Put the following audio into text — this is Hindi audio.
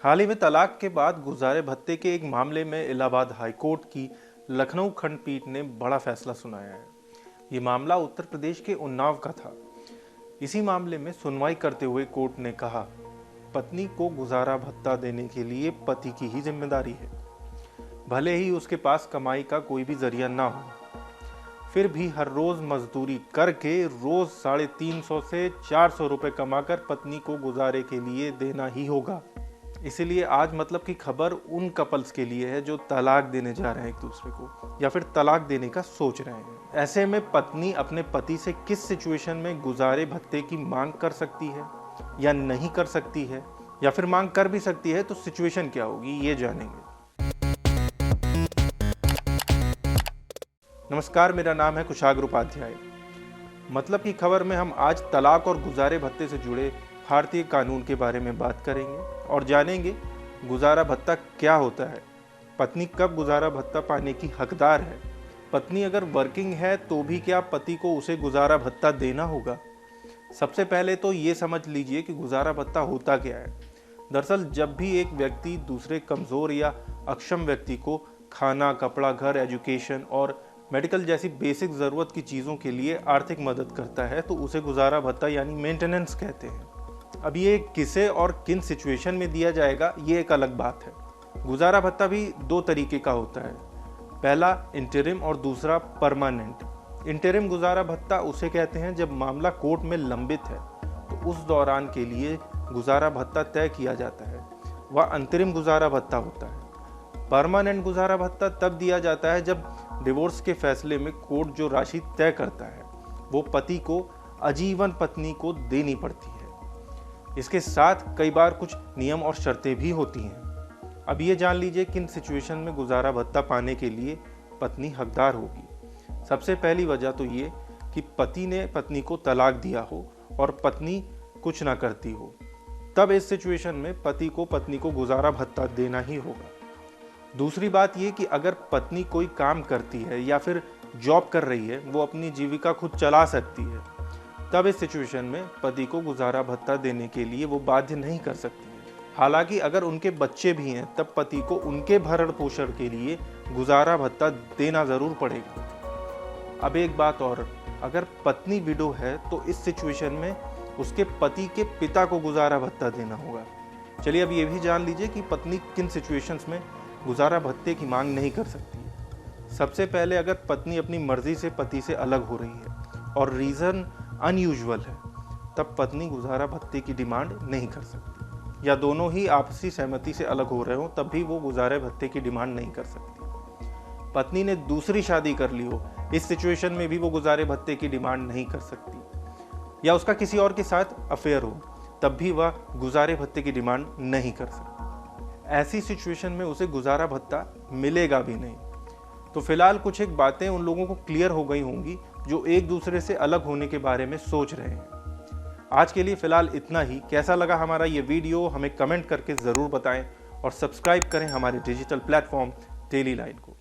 हाल ही में तलाक के बाद गुजारे भत्ते के एक मामले में इलाहाबाद हाईकोर्ट की लखनऊ खंडपीठ ने बड़ा फैसला सुनाया है। ये मामला उत्तर प्रदेश के उन्नाव का था। इसी मामले में सुनवाई करते हुए कोर्ट ने कहा, पत्नी को गुजारा भत्ता देने के लिए पति की ही जिम्मेदारी है, भले ही उसके पास कमाई का कोई भी जरिया ना हो। फिर भी हर रोज मजदूरी करके रोज 350 से 400 रुपए कमाकर पत्नी को गुजारे के लिए देना ही होगा। इसीलिए आज मतलब की खबर उन कपल्स के लिए है जो तलाक देने जा रहे हैं एक दूसरे को, या फिर तलाक देने का सोच रहे हैं। ऐसे में पत्नी अपने पति से किस सिचुएशन में गुजारे भत्ते की मांग कर सकती है या नहीं कर सकती है, या फिर मांग कर भी सकती है तो सिचुएशन क्या होगी, ये जानेंगे। नमस्कार, मेरा नाम है कुशाग्र उपाध्याय। मतलब की खबर में हम आज तलाक और गुजारे भत्ते से जुड़े भारतीय कानून के बारे में बात करेंगे और जानेंगे गुजारा भत्ता क्या होता है, पत्नी कब गुजारा भत्ता पाने की हकदार है, पत्नी अगर वर्किंग है तो भी क्या पति को उसे गुजारा भत्ता देना होगा। सबसे पहले तो ये समझ लीजिए कि गुजारा भत्ता होता क्या है। दरअसल जब भी एक व्यक्ति दूसरे कमज़ोर या अक्षम व्यक्ति को खाना, कपड़ा, घर, एजुकेशन और मेडिकल जैसी बेसिक ज़रूरत की चीज़ों के लिए आर्थिक मदद करता है तो उसे गुजारा भत्ता यानी मेंटेनेंस कहते हैं। अब ये किसे और किन सिचुएशन में दिया जाएगा, ये एक अलग बात है। गुजारा भत्ता भी दो तरीके का होता है, पहला इंटरिम और दूसरा परमानेंट। इंटरिम गुजारा भत्ता उसे कहते हैं जब मामला कोर्ट में लंबित है तो उस दौरान के लिए गुजारा भत्ता तय किया जाता है, वह अंतरिम गुजारा भत्ता होता है। परमानेंट गुजारा भत्ता तब दिया जाता है जब डिवोर्स के फैसले में कोर्ट जो राशि तय करता है वो पति को आजीवन पत्नी को देनी पड़ती है। इसके साथ कई बार कुछ नियम और शर्तें भी होती हैं। अब ये जान लीजिए किन सिचुएशन में गुजारा भत्ता पाने के लिए पत्नी हकदार होगी। सबसे पहली वजह तो ये कि पति ने पत्नी को तलाक दिया हो और पत्नी कुछ ना करती हो, तब इस सिचुएशन में पति को पत्नी को गुजारा भत्ता देना ही होगा। दूसरी बात ये कि अगर पत्नी कोई काम करती है या फिर जॉब कर रही है, वो अपनी जीविका खुद चला सकती है, तब इस सिचुएशन में पति को गुजारा भत्ता देने के लिए वो बाध्य नहीं कर सकती है। हालांकि अगर उनके बच्चे भी हैं तब पति को उनके भरण पोषण के लिए गुजारा भत्ता देना जरूर पड़ेगा। अब एक बात और, अगर पत्नी विडो है तो इस सिचुएशन में उसके पति के पिता को गुजारा भत्ता देना होगा। चलिए अब ये भी जान लीजिए कि पत्नी किन सिचुएशंस में गुजारा भत्ते की मांग नहीं कर सकती है। सबसे पहले अगर पत्नी अपनी मर्जी से पति से अलग हो रही है और रीज़न अनयूजुअल है, तब पत्नी गुजारा भत्ते की डिमांड नहीं कर सकती, या दोनों ही आपसी सहमति से अलग हो रहे हो तब भी वो गुजारे भत्ते की डिमांड नहीं कर सकती। पत्नी ने दूसरी शादी कर ली हो, इस सिचुएशन में भी वो गुजारे भत्ते की डिमांड नहीं कर सकती, या उसका किसी और के साथ अफेयर हो तब भी वह गुजारे भत्ते की डिमांड नहीं कर सकती। ऐसी सिचुएशन में उसे गुजारा भत्ता मिलेगा भी नहीं। तो फिलहाल कुछ एक बातें उन लोगों को क्लियर हो गई होंगी जो एक दूसरे से अलग होने के बारे में सोच रहे हैं। आज के लिए फिलहाल इतना ही। कैसा लगा हमारा ये वीडियो हमें कमेंट करके ज़रूर बताएं और सब्सक्राइब करें हमारे डिजिटल प्लेटफॉर्म डेली लाइन को।